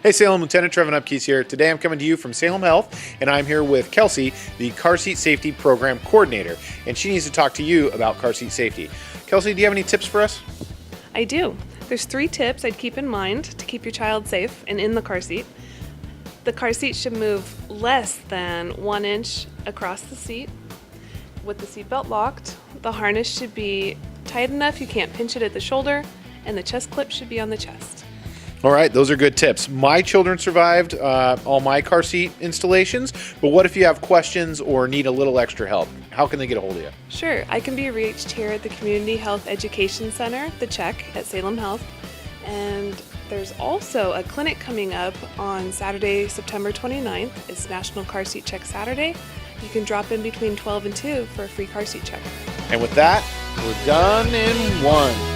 Hey Salem, Lieutenant Trevin Upkes here. Today I'm coming to you from Salem Health, and I'm here with Kelsey, the Car Seat Safety Program Coordinator, and she needs to talk to you about car seat safety. Kelsey, do you have any tips for us? I do. There's 3 tips I'd keep in mind to keep your child safe and in the car seat. The car seat should move less than 1 inch across the seat. With the seatbelt locked, the harness should be tight enough you can't pinch it at the shoulder, and the chest clip should be on the chest. All right, those are good tips. My children survived all my car seat installations, but what if you have questions or need a little extra help? How can they get a hold of you? Sure, I can be reached here at the Community Health Education Center, the CHEC, at Salem Health. And there's also a clinic coming up on Saturday, September 29th. It's National Car Seat Check Saturday. You can drop in between 12 and 2 for a free car seat check. And with that, we're done in 1.